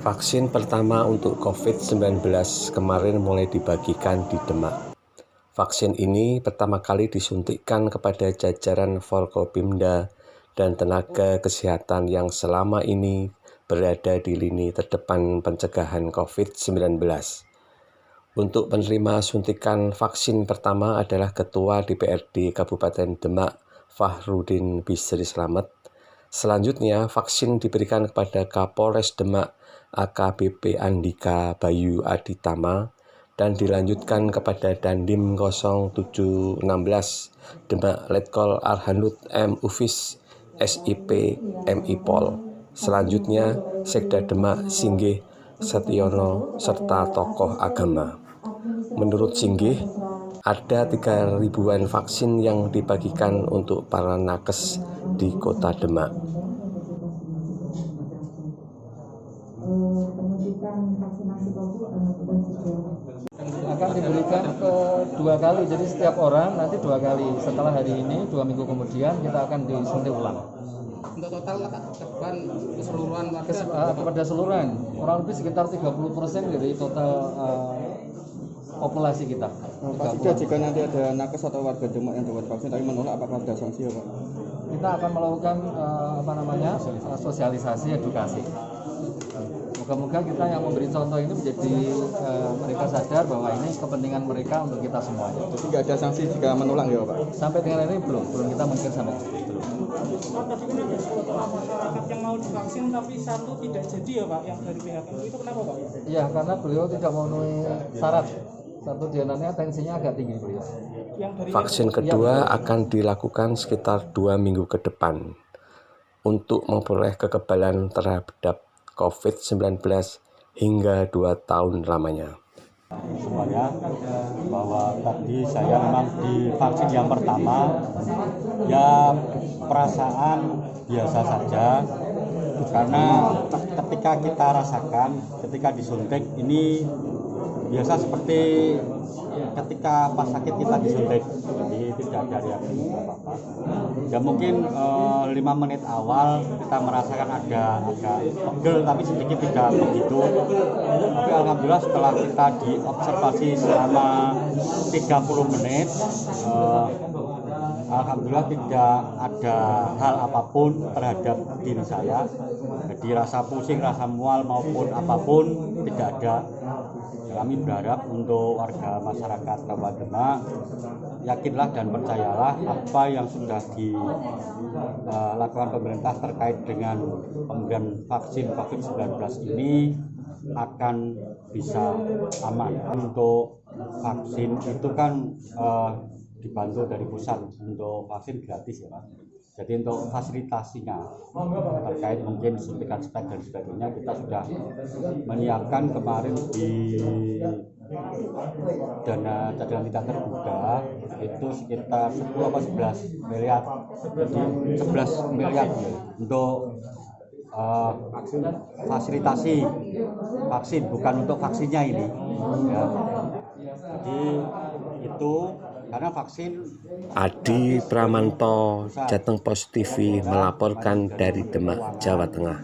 Vaksin pertama untuk COVID-19 kemarin mulai dibagikan di Demak. Vaksin ini pertama kali disuntikkan kepada jajaran Forkopimda dan tenaga kesehatan yang selama ini berada di lini terdepan pencegahan COVID-19. Untuk penerima suntikan vaksin pertama adalah Ketua DPRD Kabupaten Demak, Fahrudin Bisri Slamet. Selanjutnya, vaksin diberikan kepada Kapolres Demak, AKBP Andika Bayu Aditama, dan dilanjutkan kepada Dandim 0716 Demak Letkol Arhanud M. Ufis, SIP MI Pol. Selanjutnya, Sekda Demak Singgih Setiono serta tokoh agama. Menurut Singgih, ada 3.000-an vaksin yang dibagikan untuk para nakes di Kota Demak. Akan diberikan ke 2 kali, jadi setiap orang nanti 2 kali. Setelah hari ini 2 minggu kemudian kita akan disuntik ulang. Untuk total keseluruhan kepada seluruhan kurang lebih sekitar 30% dari total populasi kita. Pak Sida, jika nanti ada nakes atau warga Demak yang dapat vaksin tapi menolak, apakah ada sanksi ya Pak? Kita akan melakukan sosialisasi edukasi. Moga-moga kita yang memberi contoh ini menjadi mereka sadar bahwa ini kepentingan mereka untuk kita semuanya. Jadi nggak ada sanksi jika menolak ya Pak? Sampai dengan ini belum kita mungkin sampai belum. Pak, tadi kan ada sekelompok masyarakat yang mau divaksin tapi satu tidak jadi ya Pak, yang dari pihak itu kenapa Pak? Iya, karena beliau tidak memenuhi syarat. Satu diantaranya tensinya agak tinggi beliau. Vaksin kedua akan dilakukan sekitar 2 minggu ke depan untuk memperoleh kekebalan terhadap COVID-19 hingga 2 tahun lamanya. Semuanya bahwa tadi saya memang di vaksin yang pertama ya perasaan biasa saja, karena ketika kita rasakan ketika disuntik ini biasa seperti ketika pas sakit kita disuntik, jadi tidak ada reaksi apa-apa. Ya mungkin 5 menit awal kita merasakan agak pegel, tapi sedikit tidak begitu. Tapi alhamdulillah setelah kita diobservasi selama 30 menit, alhamdulillah tidak ada hal apapun terhadap diri saya. Jadi rasa pusing, rasa mual maupun apapun tidak ada. Kami berharap untuk warga masyarakat Kabupaten Demak, yakinlah dan percayalah apa yang sudah dilakukan pemerintah terkait dengan pemberian vaksin COVID-19 ini akan bisa aman. Untuk vaksin itu kan dibantu dari pusat, untuk vaksin gratis ya Pak. Jadi untuk fasilitasinya terkait mungkin suntikan spek dan sebagainya, kita sudah menyiapkan kemarin di dana cadangan tidak terduga itu sekitar 10 atau 11 miliar, jadi 11 miliar untuk fasilitasi vaksin, bukan untuk vaksinnya ini ya. Jadi itu karena vaksin. Adi Pramanto, Jateng Pos TV melaporkan dari Demak, Jawa Tengah.